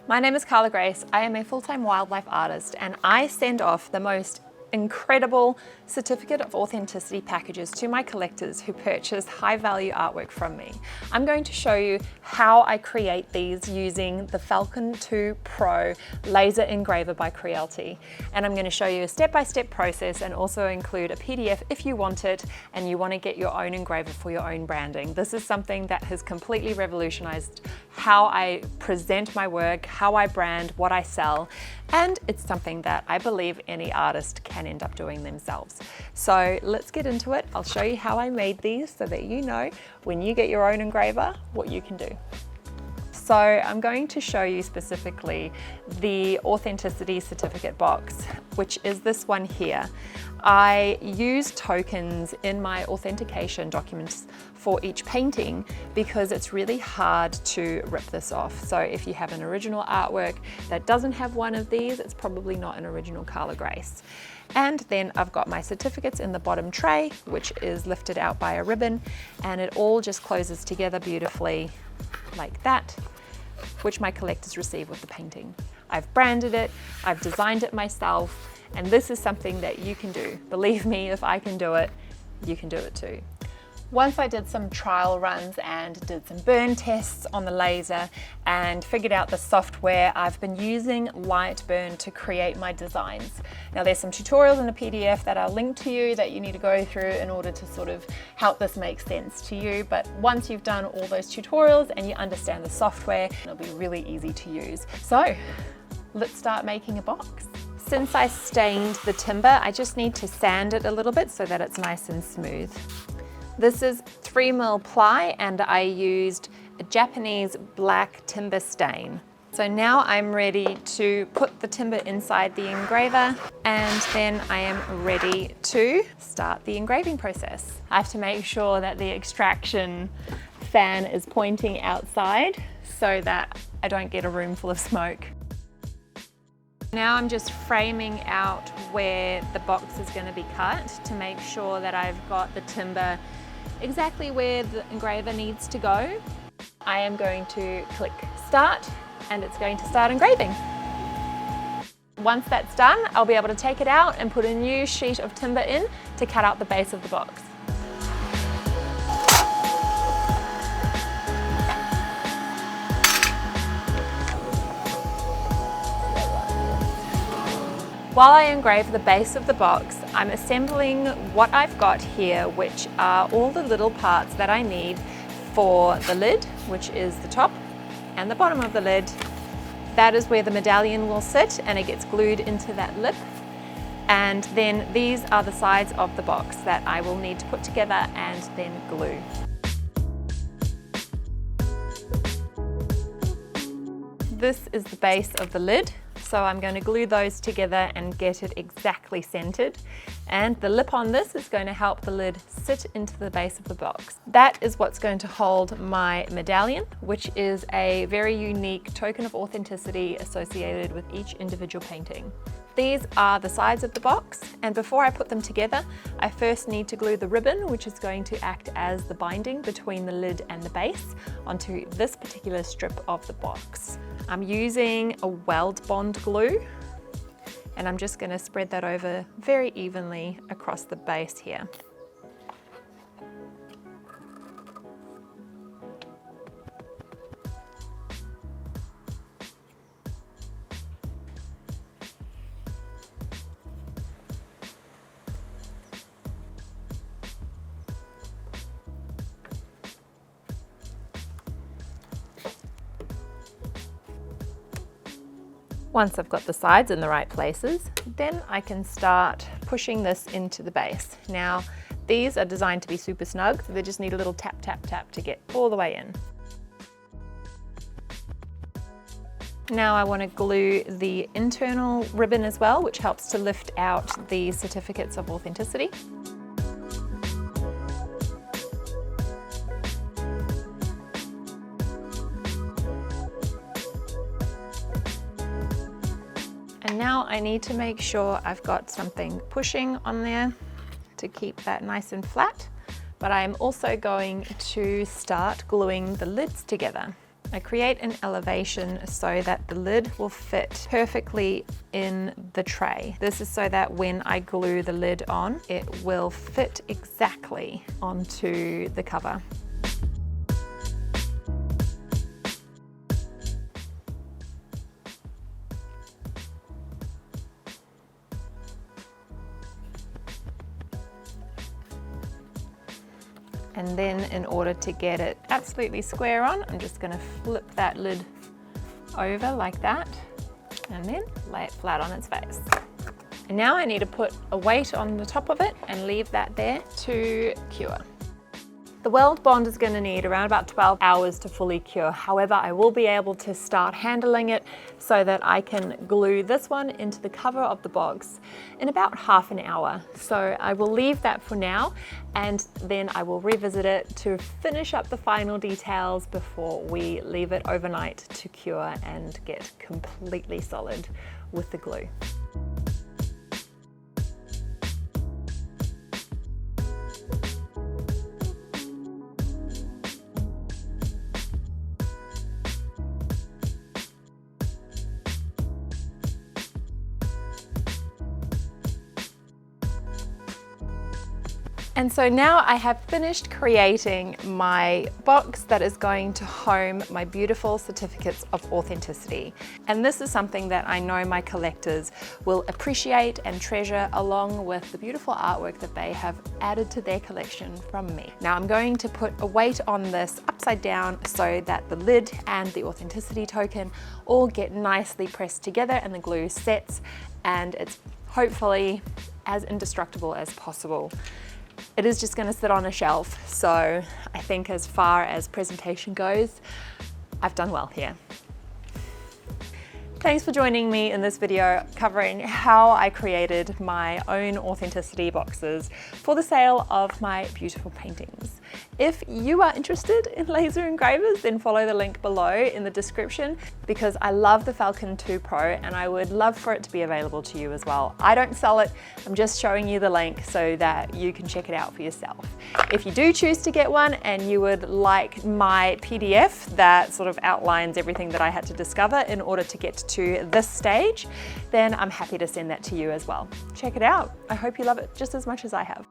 My name is Carla Grace. I am a full-time wildlife artist and I send off the most incredible certificate of authenticity packages to my collectors who purchase high-value artwork from me. I'm going to show you how I create these using the Falcon 2 Pro laser engraver by Creality. And I'm going to show you a step-by-step process and also include a PDF if you want it and you want to get your own engraver for your own branding. This is something that has completely revolutionized how I present my work, how I brand, what I sell, and it's something that I believe any artist can end up doing themselves. So let's get into it. I'll show you how I made these so that you know when you get your own engraver what you can do. So I'm going to show you specifically the authenticity certificate box, which is this one here. I use tokens in my authentication documents for each painting because it's really hard to rip this off. So if you have an original artwork that doesn't have one of these, it's probably not an original Carla Grace. And then I've got my certificates in the bottom tray, which is lifted out by a ribbon, and it all just closes together beautifully like that, which my collectors receive with the painting. I've branded it, I've designed it myself, and this is something that you can do. Believe me, if I can do it, you can do it too. Once I did some trial runs and did some burn tests on the laser and figured out the software, I've been using Lightburn to create my designs. Now there's some tutorials in the PDF that I'll link to you that you need to go through in order to sort of help this make sense to you. But once you've done all those tutorials and you understand the software, it'll be really easy to use. So let's start making a box. Since I stained the timber, I just need to sand it a little bit so that it's nice and smooth. This is 3mm ply and I used a Japanese black timber stain. So now I'm ready to put the timber inside the engraver and then I am ready to start the engraving process. I have to make sure that the extraction fan is pointing outside so that I don't get a room full of smoke. Now I'm just framing out where the box is going to be cut to make sure that I've got the timber exactly where the engraver needs to go. I am going to click start and it's going to start engraving. Once that's done, I'll be able to take it out and put a new sheet of timber in to cut out the base of the box. While I engrave the base of the box, I'm assembling what I've got here, which are all the little parts that I need for the lid, which is the top and the bottom of the lid. That is where the medallion will sit and it gets glued into that lip. And then these are the sides of the box that I will need to put together and then glue. This is the base of the lid. So I'm going to glue those together and get it exactly centered. And the lip on this is going to help the lid sit into the base of the box. That is what's going to hold my medallion, which is a very unique token of authenticity associated with each individual painting. These are the sides of the box, and before I put them together, I first need to glue the ribbon, which is going to act as the binding between the lid and the base onto this particular strip of the box. I'm using a weld bond glue, and I'm just going to spread that over very evenly across the base here. Once I've got the sides in the right places, then I can start pushing this into the base. Now, these are designed to be super snug, so they just need a little tap, tap, tap to get all the way in. Now I want to glue the internal ribbon as well, which helps to lift out the certificates of authenticity. And now I need to make sure I've got something pushing on there to keep that nice and flat. But I'm also going to start gluing the lids together. I create an elevation so that the lid will fit perfectly in the tray. This is so that when I glue the lid on, it will fit exactly onto the cover. And then in order to get it absolutely square on, I'm just gonna flip that lid over like that and then lay it flat on its face. And now I need to put a weight on the top of it and leave that there to cure. The weld bond is going to need around about 12 hours to fully cure. However, I will be able to start handling it so that I can glue this one into the cover of the box in about half an hour. So I will leave that for now, and then I will revisit it to finish up the final details before we leave it overnight to cure and get completely solid with the glue. And so now I have finished creating my box that is going to home my beautiful certificates of authenticity. And this is something that I know my collectors will appreciate and treasure, along with the beautiful artwork that they have added to their collection from me. Now I'm going to put a weight on this upside down so that the lid and the authenticity token all get nicely pressed together and the glue sets, and it's hopefully as indestructible as possible. It is just going to sit on a shelf, so I think as far as presentation goes, I've done well here. Thanks for joining me in this video covering how I created my own authenticity boxes for the sale of my beautiful paintings. If you are interested in laser engravers, then follow the link below in the description, because I love the Falcon 2 Pro and I would love for it to be available to you as well. I don't sell it, I'm just showing you the link so that you can check it out for yourself. If you do choose to get one and you would like my PDF that sort of outlines everything that I had to discover in order to get to this stage, then I'm happy to send that to you as well. Check it out. I hope you love it just as much as I have.